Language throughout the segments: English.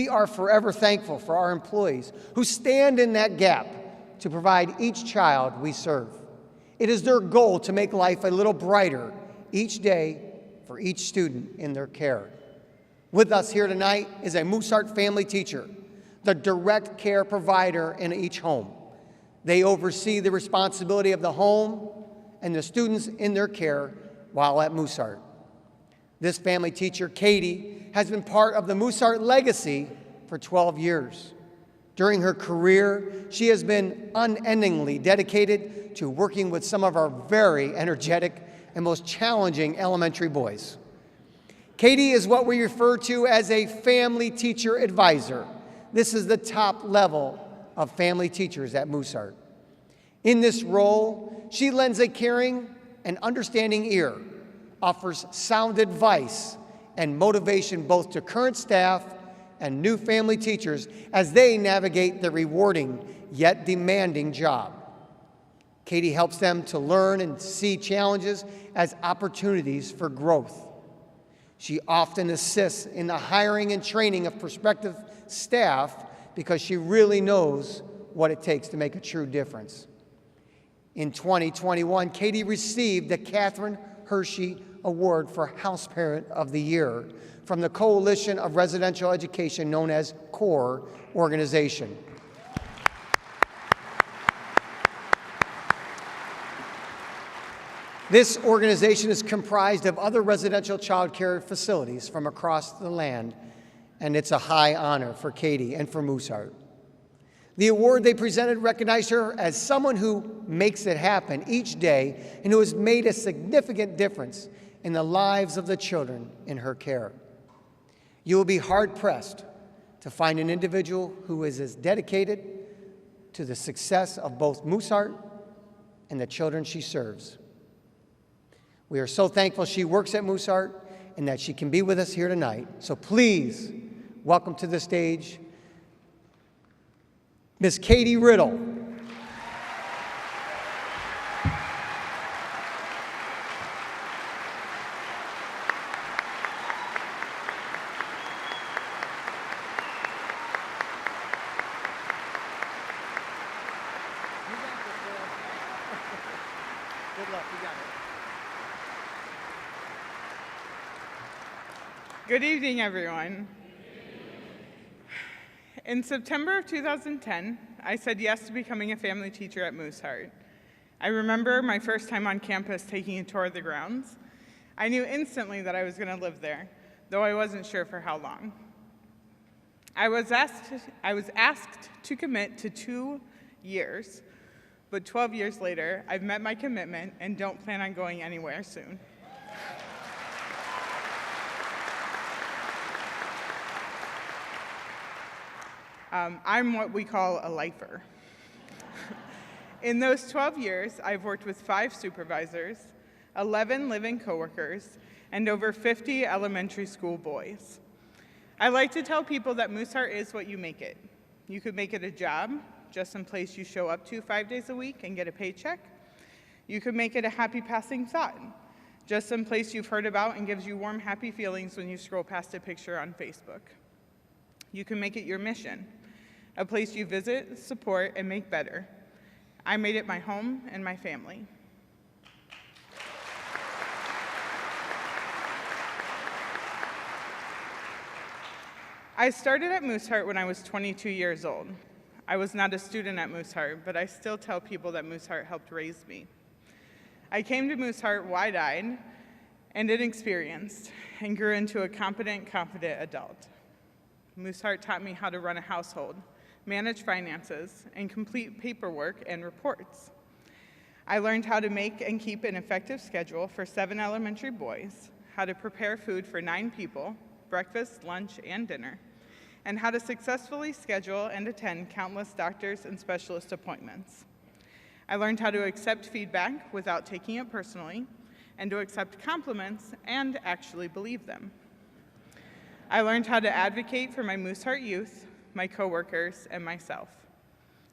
We are forever thankful for our employees who stand in that gap to provide each child we serve. It is their goal to make life a little brighter each day for each student in their care. With us here tonight is a Mooseheart family teacher, the direct care provider in each home. They oversee the responsibility of the home and the students in their care while at Mooseheart. This family teacher, Katie, has been part of the Mooseheart legacy for 12 years. During her career, she has been unendingly dedicated to working with some of our very energetic and most challenging elementary boys. Katie is what we refer to as a family teacher advisor. This is the top level of family teachers at Mooseheart. In this role, she lends a caring and understanding ear, offers sound advice and motivation both to current staff and new family teachers as they navigate the rewarding yet demanding job. Katie helps them to learn and see challenges as opportunities for growth. She often assists in the hiring and training of prospective staff because she really knows what it takes to make a true difference. In 2021, Katie received the Catherine Hershey Award for House Parent of the Year from the Coalition of Residential Education, known as CORE organization. This organization is comprised of other residential child care facilities from across the land, and it's a high honor for Katie and for Mooseheart. The award they presented recognized her as someone who makes it happen each day and who has made a significant difference in the lives of the children in her care. You will be hard-pressed to find an individual who is as dedicated to the success of both Mooseheart and the children she serves. We are so thankful she works at Mooseheart and that she can be with us here tonight. So please welcome to the stage Miss Katie Riddle. Good luck, you got it. Good evening, everyone. In September of 2010, I said yes to becoming a family teacher at Mooseheart. I remember my first time on campus taking a tour of the grounds. I knew instantly that I was going to live there, though I wasn't sure for how long. I was asked to commit to 2 years, but 12 years later, I've met my commitment and don't plan on going anywhere soon. I'm what we call a lifer. In those 12 years, I've worked with 5 supervisors, 11 live-in coworkers, and over 50 elementary school boys. I like to tell people that Mooseheart is what you make it. You could make it a job, just some place you show up to 5 days a week and get a paycheck. You could make it a happy passing thought, just some place you've heard about and gives you warm, happy feelings when you scroll past a picture on Facebook. You can make it your mission, a place you visit, support, and make better. I made it my home and my family. I started at Mooseheart when I was 22 years old. I was not a student at Mooseheart, but I still tell people that Mooseheart helped raise me. I came to Mooseheart wide-eyed and inexperienced and grew into a competent, confident adult. Mooseheart taught me how to run a household, manage finances, and complete paperwork and reports. I learned how to make and keep an effective schedule for 7 elementary boys, how to prepare food for 9 people, breakfast, lunch, and dinner, and how to successfully schedule and attend countless doctors and specialist appointments. I learned how to accept feedback without taking it personally, and to accept compliments and actually believe them. I learned how to advocate for my Mooseheart youth, my coworkers, and myself.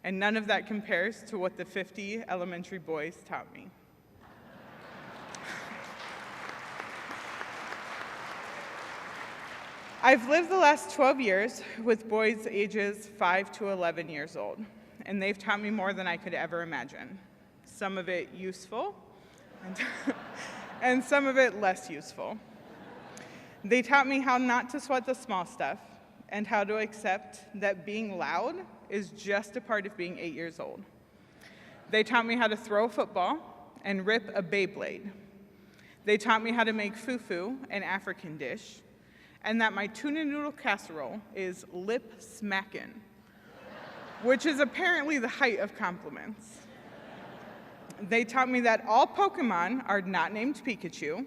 And none of that compares to what the 50 elementary boys taught me. I've lived the last 12 years with boys ages 5 to 11 years old, and they've taught me more than I could ever imagine. Some of it useful, and some of it less useful. They taught me how not to sweat the small stuff and how to accept that being loud is just a part of being 8 years old. They taught me how to throw a football and rip a Beyblade. They taught me how to make fufu, an African dish, and that my tuna noodle casserole is lip smackin', which is apparently the height of compliments. They taught me that all Pokemon are not named Pikachu.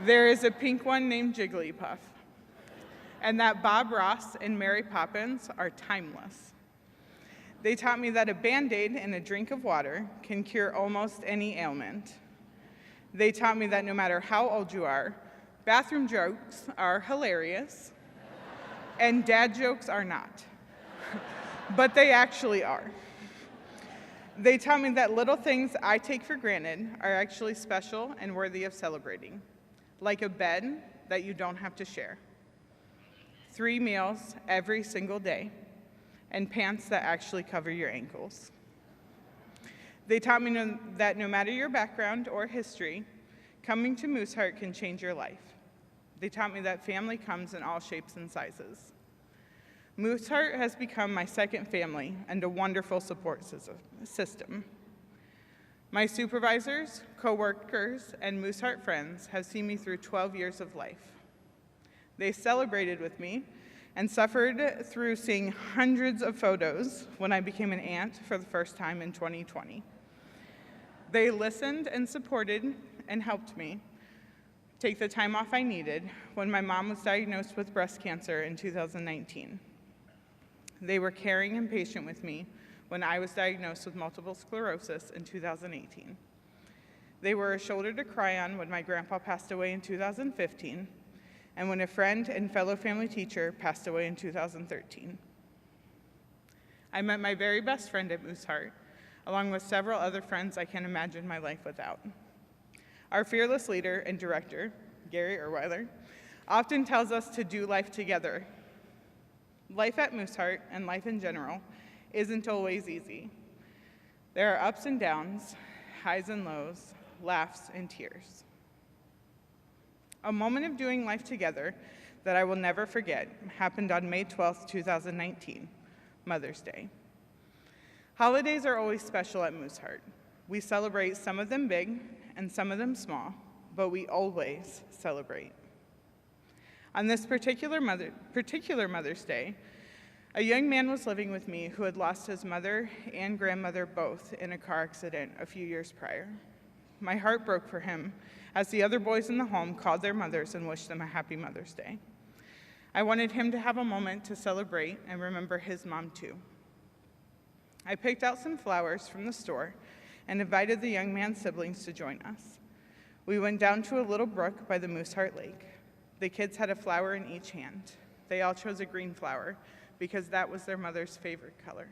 There is a pink one named Jigglypuff, and that Bob Ross and Mary Poppins are timeless. They taught me that a Band-Aid and a drink of water can cure almost any ailment. They taught me that no matter how old you are, bathroom jokes are hilarious, and dad jokes are not, but they actually are. They taught me that little things I take for granted are actually special and worthy of celebrating, like a bed that you don't have to share, 3 meals every single day, and pants that actually cover your ankles. They taught me that no matter your background or history, coming to Mooseheart can change your life. They taught me that family comes in all shapes and sizes. Mooseheart has become my second family and a wonderful support system. My supervisors, coworkers, and Mooseheart friends have seen me through 12 years of life. They celebrated with me and suffered through seeing hundreds of photos when I became an aunt for the first time in 2020. They listened and supported and helped me take the time off I needed when my mom was diagnosed with breast cancer in 2019. They were caring and patient with me when I was diagnosed with multiple sclerosis in 2018. They were a shoulder to cry on when my grandpa passed away in 2015, and when a friend and fellow family teacher passed away in 2013. I met my very best friend at Mooseheart, along with several other friends I can't imagine my life without. Our fearless leader and director, Gary Erweiler, often tells us to do life together. Life at Mooseheart, and life in general, isn't always easy. There are ups and downs, highs and lows, laughs and tears. A moment of doing life together that I will never forget happened on May 12th, 2019, Mother's Day. Holidays are always special at Mooseheart. We celebrate some of them big and some of them small, but we always celebrate. On this particular Mother's Day, a young man was living with me who had lost his mother and grandmother both in a car accident a few years prior. My heart broke for him as the other boys in the home called their mothers and wished them a happy Mother's Day. I wanted him to have a moment to celebrate and remember his mom too. I picked out some flowers from the store and invited the young man's siblings to join us. We went down to a little brook by the Mooseheart Lake. The kids had a flower in each hand. They all chose a green flower because that was their mother's favorite color.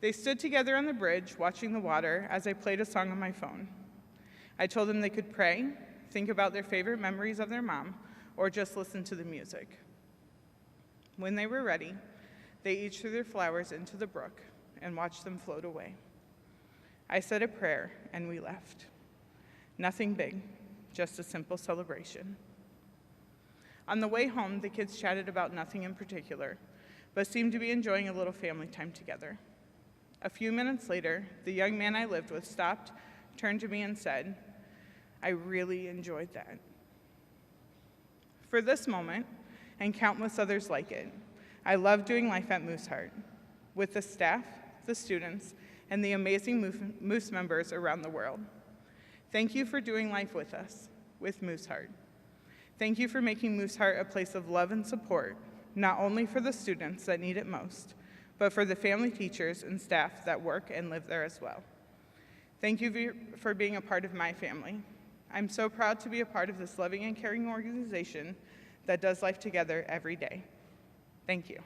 They stood together on the bridge watching the water as I played a song on my phone. I told them they could pray, think about their favorite memories of their mom, or just listen to the music. When they were ready, they each threw their flowers into the brook and watched them float away. I said a prayer and we left. Nothing big, just a simple celebration. On the way home, the kids chatted about nothing in particular, but seemed to be enjoying a little family time together. A few minutes later, the young man I lived with stopped, turned to me and said, "I really enjoyed that." For this moment, and countless others like it, I love doing life at Mooseheart, with the staff, the students, and the amazing Moose members around the world. Thank you for doing life with us, with Mooseheart. Thank you for making Mooseheart a place of love and support, not only for the students that need it most, but for the family teachers and staff that work and live there as well. Thank you for being a part of my family. I'm so proud to be a part of this loving and caring organization that does life together every day. Thank you.